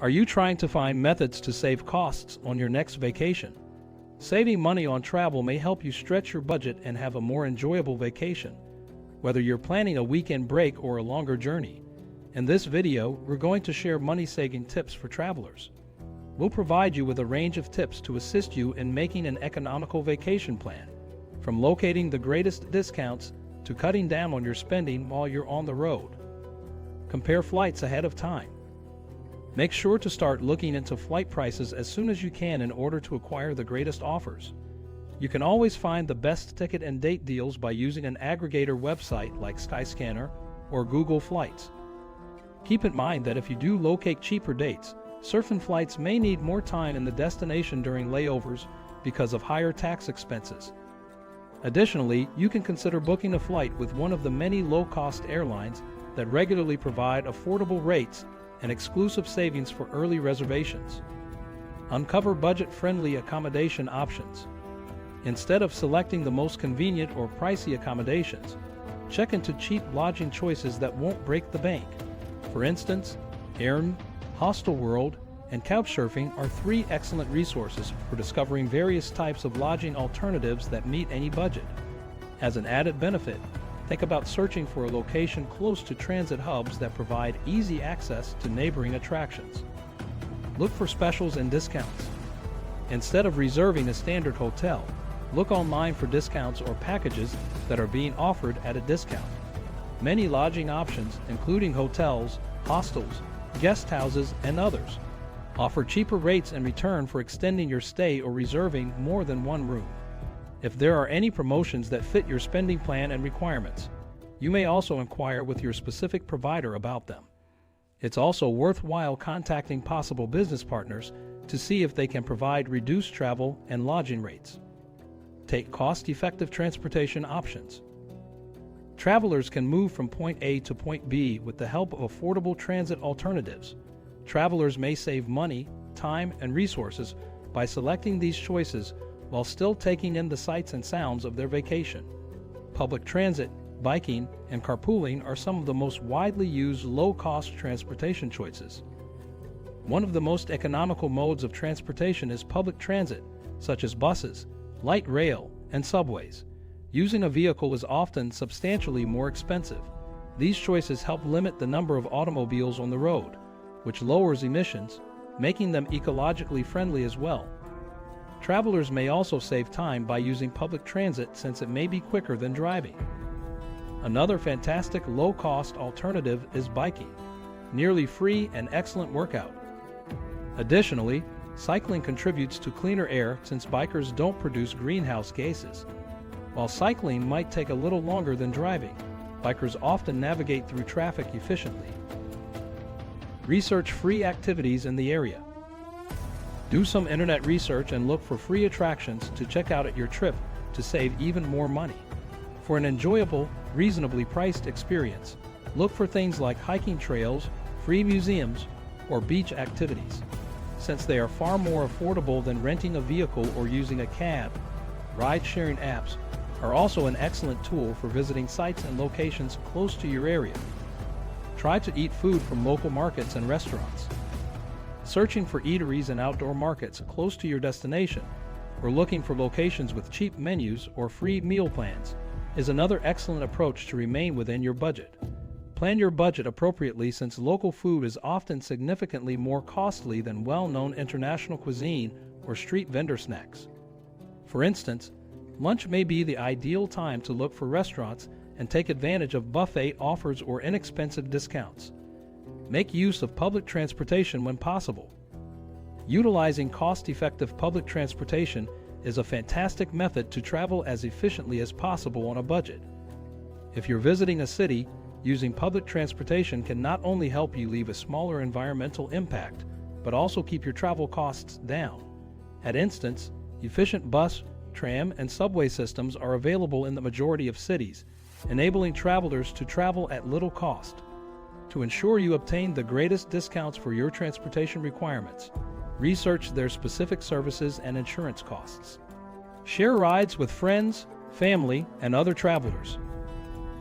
Are you trying to find methods to save costs on your next vacation? Saving money on travel may help you stretch your budget and have a more enjoyable vacation, whether you're planning a weekend break or a longer journey. In this video, we're going to share money-saving tips for travelers. We'll provide you with a range of tips to assist you in making an economical vacation plan, from locating the greatest discounts to cutting down on your spending while you're on the road. Compare flights ahead of time. Make sure to start looking into flight prices as soon as you can in order to acquire the greatest offers. You can always find the best ticket and date deals by using an aggregator website like Skyscanner or Google Flights. Keep in mind that if you do locate cheaper dates, certain flights may need more time in the destination during layovers because of higher tax expenses. Additionally, you can consider booking a flight with one of the many low-cost airlines that regularly provide affordable rates and exclusive savings for early reservations. Uncover budget-friendly accommodation options. Instead of selecting the most convenient or pricey accommodations, check into cheap lodging choices that won't break the bank. For instance, Airbnb, Hostelworld, and Couchsurfing are three excellent resources for discovering various types of lodging alternatives that meet any budget. As an added benefit, think about searching for a location close to transit hubs that provide easy access to neighboring attractions. Look for specials and discounts. Instead of reserving a standard hotel, look online for discounts or packages that are being offered at a discount. Many lodging options, including hotels, hostels, guest houses, and others, offer cheaper rates in return for extending your stay or reserving more than one room. If there are any promotions that fit your spending plan and requirements, you may also inquire with your specific provider about them. It's also worthwhile contacting possible business partners to see if they can provide reduced travel and lodging rates. Take cost-effective transportation options. Travelers can move from point A to point B with the help of affordable transit alternatives. Travelers may save money, time, and resources by selecting these choices while still taking in the sights and sounds of their vacation. Public transit, biking, and carpooling are some of the most widely used low-cost transportation choices. One of the most economical modes of transportation is public transit, such as buses, light rail, and subways. Using a vehicle is often substantially more expensive. These choices help limit the number of automobiles on the road, which lowers emissions, making them ecologically friendly as well. Travelers may also save time by using public transit since it may be quicker than driving. Another fantastic low-cost alternative is biking, nearly free and excellent workout. Additionally, cycling contributes to cleaner air since bikers don't produce greenhouse gases. While cycling might take a little longer than driving, bikers often navigate through traffic efficiently. Research free activities in the area. Do some internet research and look for free attractions to check out at your trip to save even more money. For an enjoyable, reasonably priced experience, look for things like hiking trails, free museums, or beach activities. Since they are far more affordable than renting a vehicle or using a cab, ride-sharing apps are also an excellent tool for visiting sites and locations close to your area. Try to eat food from local markets and restaurants. Searching for eateries and outdoor markets close to your destination, or looking for locations with cheap menus or free meal plans, is another excellent approach to remain within your budget. Plan your budget appropriately since local food is often significantly more costly than well-known international cuisine or street vendor snacks. For instance, lunch may be the ideal time to look for restaurants and take advantage of buffet offers or inexpensive discounts. Make use of public transportation when possible. Utilizing cost-effective public transportation is a fantastic method to travel as efficiently as possible on a budget. If you're visiting a city, using public transportation can not only help you leave a smaller environmental impact, but also keep your travel costs down. At instance, efficient bus, tram, and subway systems are available in the majority of cities, enabling travelers to travel at little cost. To ensure you obtain the greatest discounts for your transportation requirements, research their specific services and insurance costs. Share rides with friends, family, and other travelers.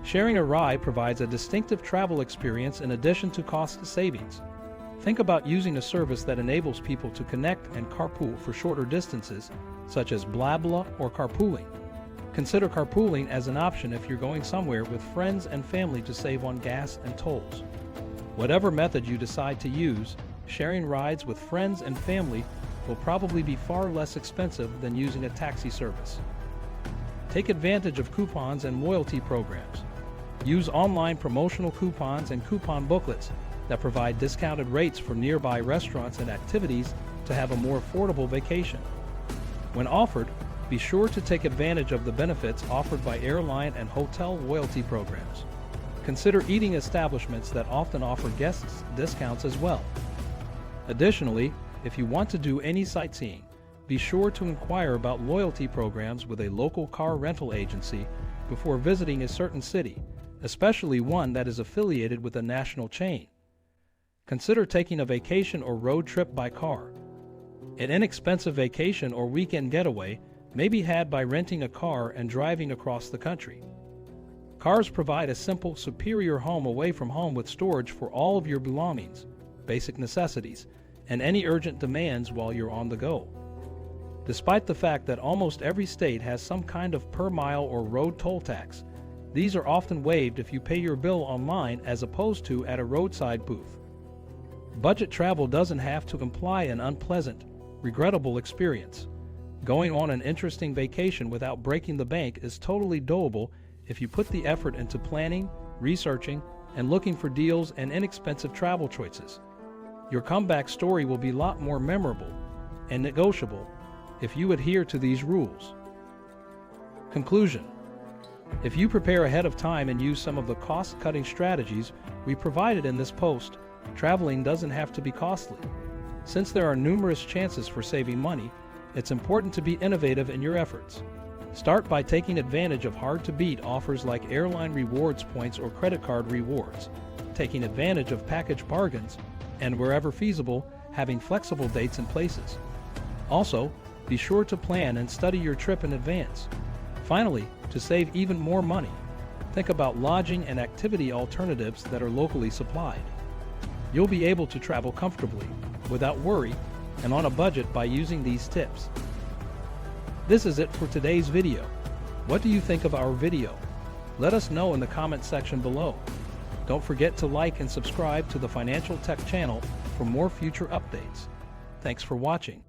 Sharing a ride provides a distinctive travel experience in addition to cost savings. Think about using a service that enables people to connect and carpool for shorter distances, such as Blabla or carpooling. Consider carpooling as an option if you're going somewhere with friends and family to save on gas and tolls. Whatever method you decide to use, sharing rides with friends and family will probably be far less expensive than using a taxi service. Take advantage of coupons and loyalty programs. Use online promotional coupons and coupon booklets that provide discounted rates for nearby restaurants and activities to have a more affordable vacation. When offered, be sure to take advantage of the benefits offered by airline and hotel loyalty programs. Consider eating establishments that often offer guests discounts as well. Additionally, if you want to do any sightseeing, be sure to inquire about loyalty programs with a local car rental agency before visiting a certain city, especially one that is affiliated with a national chain. Consider taking a vacation or road trip by car. An inexpensive vacation or weekend getaway may be had by renting a car and driving across the country. Cars provide a simple, superior home away from home with storage for all of your belongings, basic necessities, and any urgent demands while you're on the go. Despite the fact that almost every state has some kind of per mile or road toll tax, these are often waived if you pay your bill online as opposed to at a roadside booth. Budget travel doesn't have to imply an unpleasant, regrettable experience. Going on an interesting vacation without breaking the bank is totally doable if you put the effort into planning, researching, and looking for deals and inexpensive travel choices. Your comeback story will be a lot more memorable and negotiable if you adhere to these rules. Conclusion: if you prepare ahead of time and use some of the cost-cutting strategies we provided in this post, traveling doesn't have to be costly. Since there are numerous chances for saving money, it's important to be innovative in your efforts. Start by taking advantage of hard-to-beat offers like airline rewards points or credit card rewards, taking advantage of package bargains, and wherever feasible, having flexible dates and places. Also, be sure to plan and study your trip in advance. Finally, to save even more money, think about lodging and activity alternatives that are locally supplied. You'll be able to travel comfortably, without worry, and on a budget by using these tips. This is it for today's video. What do you think of our video? Let us know in the comment section below. Don't forget to like and subscribe to the Financial Tech channel for more future updates. Thanks for watching.